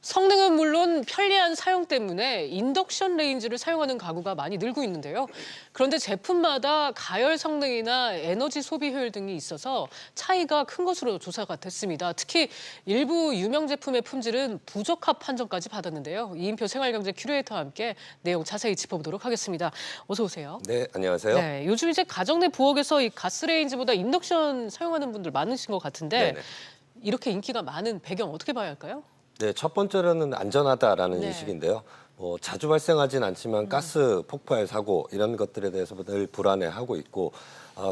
성능은 물론 편리한 사용 때문에 인덕션 레인지를 사용하는 가구가 많이 늘고 있는데요. 그런데 제품마다 가열 성능이나 에너지 소비 효율 등이 있어서 차이가 큰 것으로 조사가 됐습니다. 특히 일부 유명 제품의 품질은 부적합 판정까지 받았는데요. 이인표 생활경제 큐레이터와 함께 내용 자세히 짚어보도록 하겠습니다. 어서 오세요. 네, 안녕하세요. 네, 요즘 이제 가정 내 부엌에서 이 가스레인지보다 인덕션 사용하는 분들 많으신 것 같은데 네네. 이렇게 인기가 많은 배경 어떻게 봐야 할까요? 네, 첫 번째로는 안전하다라는 네. 인식인데요. 자주 발생하진 않지만 가스 폭발 사고 이런 것들에 대해서 늘 불안해하고 있고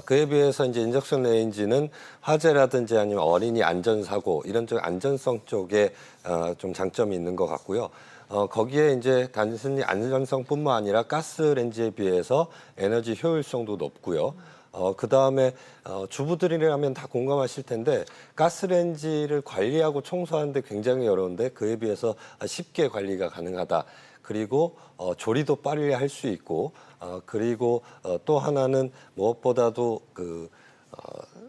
그에 비해서 이제 인덕션 레인지는 화재라든지 아니면 어린이 안전 사고 이런 쪽 안전성 쪽에 좀 장점이 있는 것 같고요. 거기에 이제 단순히 안전성뿐만 아니라 가스 레인지에 비해서 에너지 효율성도 높고요. 그다음에 주부들이라면 다 공감하실 텐데 가스레인지를 관리하고 청소하는데 굉장히 어려운데 그에 비해서 쉽게 관리가 가능하다. 그리고 조리도 빨리 할 수 있고 그리고 또 하나는 무엇보다도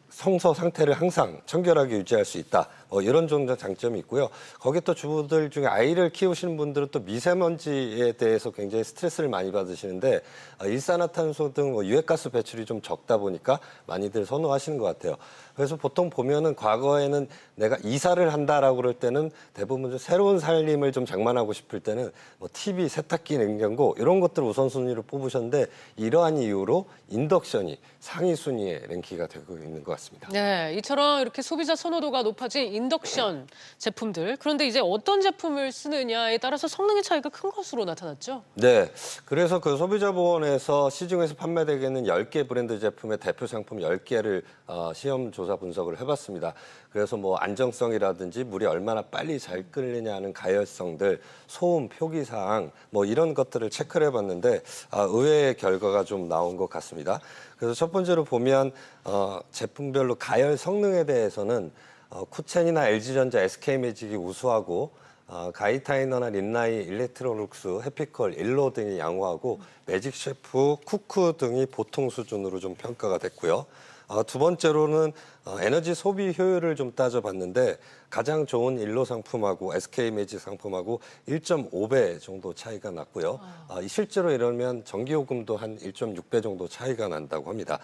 성소 상태를 항상 청결하게 유지할 수 있다. 이런 정도 장점이 있고요. 거기에 또 주부들 중에 아이를 키우시는 분들은 또 미세먼지에 대해서 굉장히 스트레스를 많이 받으시는데 일산화탄소 등 유해가스 배출이 좀 적다 보니까 많이들 선호하시는 것 같아요. 그래서 보통 보면은 과거에는 내가 이사를 한다라고 그럴 때는 대부분 좀 새로운 살림을 좀 장만하고 싶을 때는 TV, 세탁기, 냉장고 이런 것들을 우선순위로 뽑으셨는데 이러한 이유로 인덕션이 상위 순위에 랭킹가 되고 있는 것 같습니다. 네, 이처럼 이렇게 소비자 선호도가 높아진 인덕션 제품들. 그런데 이제 어떤 제품을 쓰느냐에 따라서 성능의 차이가 큰 것으로 나타났죠. 네, 그래서 그 소비자보건에서 시중에서 판매되고 있는 10개 브랜드 제품의 대표 상품 10개를 시험 조사 분석을 해봤습니다. 그래서 안정성이라든지 물이 얼마나 빨리 잘 끓느냐 하는 가열성들, 소음, 표기사항 이런 것들을 체크를 해봤는데 의외의 결과가 좀 나온 것 같습니다. 그래서 첫 번째로 보면 제품별로 가열 성능에 대해서는 쿠첸이나 LG전자, SK매직이 우수하고 가이타이너나 린나이, 일렉트로룩스, 해피컬, 일로 등이 양호하고 매직셰프, 쿠쿠 등이 보통 수준으로 좀 평가가 됐고요. 두 번째로는 에너지 소비 효율을 좀 따져봤는데 가장 좋은 일로 상품하고 SK매직 상품하고 1.5배 정도 차이가 났고요. 실제로 이러면 전기요금도 한 1.6배 정도 차이가 난다고 합니다.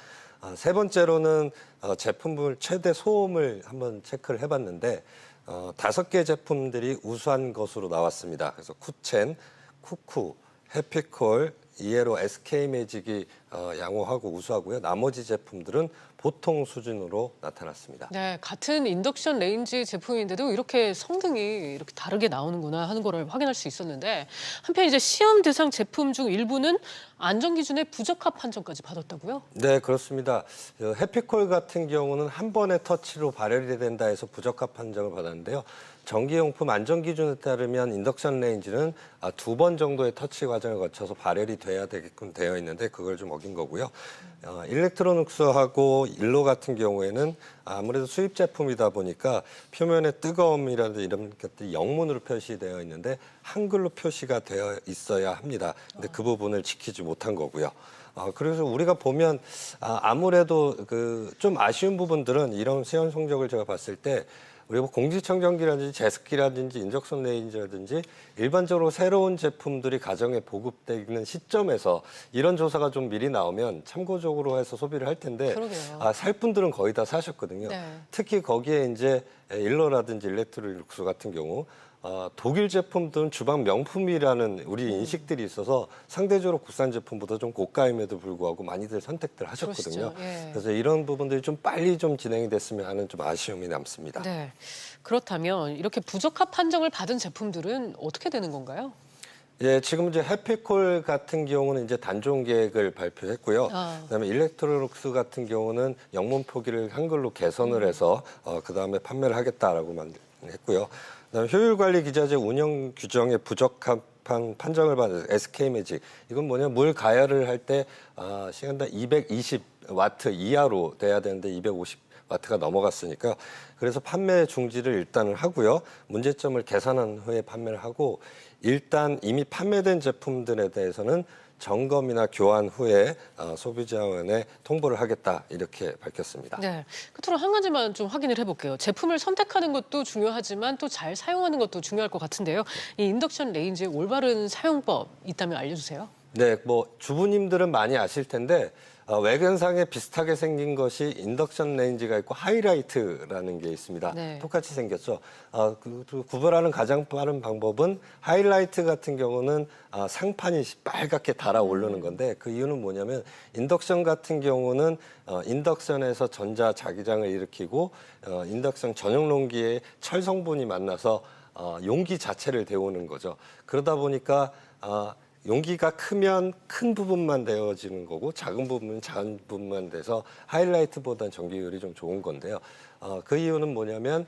세 번째로는 제품별 최대 소음을 한번 체크를 해봤는데 5개 제품들이 우수한 것으로 나왔습니다. 그래서 쿠첸, 쿠쿠, 해피콜, 이에로, SK매직이 양호하고 우수하고요. 나머지 제품들은 보통 수준으로 나타났습니다. 네, 같은 인덕션 레인지 제품인데도 이렇게 성능이 이렇게 다르게 나오는구나 하는 거를 확인할 수 있었는데 한편 이제 시험 대상 제품 중 일부는 안전 기준에 부적합 판정까지 받았다고요? 네, 그렇습니다. 해피콜 같은 경우는 한 번의 터치로 발열이 된다 해서 부적합 판정을 받았는데요. 전기용품 안전기준에 따르면 인덕션 레인지는 2번 정도의 터치 과정을 거쳐서 발열이 돼야 되게끔 되어 있는데 그걸 좀 어긴 거고요. 일렉트로닉스하고 일로 같은 경우에는 아무래도 수입 제품이다 보니까 표면의 뜨거움이라든지 이런 것들이 영문으로 표시되어 있는데 한글로 표시가 되어 있어야 합니다. 근데 그 부분을 지키지 못한 거고요. 그래서 우리가 보면 아무래도 좀 아쉬운 부분들은 이런 시험 성적을 제가 봤을 때 우리가 공기청정기라든지 제습기라든지 인덕션 레인지라든지 일반적으로 새로운 제품들이 가정에 보급되는 시점에서 이런 조사가 좀 미리 나오면 참고적으로 해서 소비를 할 텐데 그러게요. 살 분들은 거의 다 사셨거든요. 네. 특히 거기에 이제 일러라든지 일렉트로룩스 같은 경우 독일 제품들은 주방 명품이라는 우리 인식들이 있어서 상대적으로 국산 제품보다 좀 고가임에도 불구하고 많이들 선택들 하셨거든요. 그러시죠. 예. 그래서 이런 부분들이 좀 빨리 좀 진행이 됐으면 하는 좀 아쉬움이 남습니다. 네. 그렇다면 이렇게 부적합 판정을 받은 제품들은 어떻게 되는 건가요? 예, 지금 이제 해피콜 같은 경우는 이제 단종 계획을 발표했고요. 그다음에 일렉트로룩스 같은 경우는 영문 표기를 한글로 개선을 해서 그다음에 판매를 하겠다라고 했고요. 그다음에 효율 관리 기자재 운영 규정에 부적합한 판정을 받은 SK매직 이건 물 가열을 할 때 시간당 220와트 이하로 돼야 되는데 250와트 마트가 넘어갔으니까 그래서 판매 중지를 일단은 하고요. 문제점을 개선한 후에 판매를 하고 일단 이미 판매된 제품들에 대해서는 점검이나 교환 후에 소비자원에 통보를 하겠다 이렇게 밝혔습니다. 네. 끝으로 한 가지만 좀 확인을 해볼게요. 제품을 선택하는 것도 중요하지만 또 잘 사용하는 것도 중요할 것 같은데요. 이 인덕션 레인지의 올바른 사용법 있다면 알려주세요. 네, 뭐 주부님들은 많이 아실 텐데 외관상에 비슷하게 생긴 것이 인덕션 레인지가 있고 하이라이트라는 게 있습니다. 네. 똑같이 생겼죠. 그 구별하는 가장 빠른 방법은 하이라이트 같은 경우는 상판이 빨갛게 달아오르는 건데 그 이유는 뭐냐면 인덕션 같은 경우는 인덕션에서 전자 자기장을 일으키고 인덕션 전용 용기에 철 성분이 만나서 용기 자체를 데우는 거죠. 그러다 보니까 용기가 크면 큰 부분만 데워지는 거고 작은 부분은 작은 부분만 돼서 하이라이트보다는 전기율이 좀 좋은 건데요. 그 이유는 뭐냐면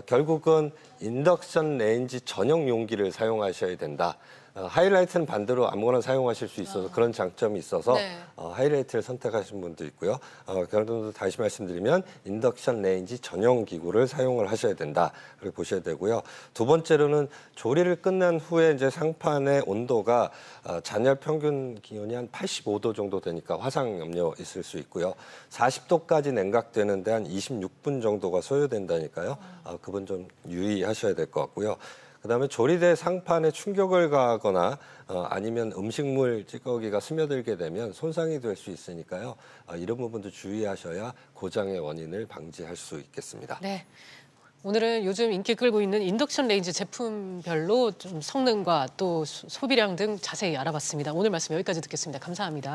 결국은 인덕션 레인지 전용 용기를 사용하셔야 된다. 하이라이트는 반대로 아무거나 사용하실 수 있어서 그런 장점이 있어서 네. 하이라이트를 선택하신 분도 있고요. 결론도 다시 말씀드리면 인덕션 레인지 전용 기구를 사용을 하셔야 된다. 그렇게 보셔야 되고요. 두 번째로는 조리를 끝난 후에 이제 상판의 온도가 잔열 평균 기온이 한 85도 정도 되니까 화상 염려 있을 수 있고요. 40도까지 냉각되는데 한 26분 정도가 소요된다니까요. 그분 좀 유의하셔야 될 것 같고요. 그다음에 조리대 상판에 충격을 가하거나 아니면 음식물 찌꺼기가 스며들게 되면 손상이 될 수 있으니까요. 이런 부분도 주의하셔야 고장의 원인을 방지할 수 있겠습니다. 네. 오늘은 요즘 인기 끌고 있는 인덕션 레인지 제품별로 좀 성능과 또 소비량 등 자세히 알아봤습니다. 오늘 말씀 여기까지 듣겠습니다. 감사합니다.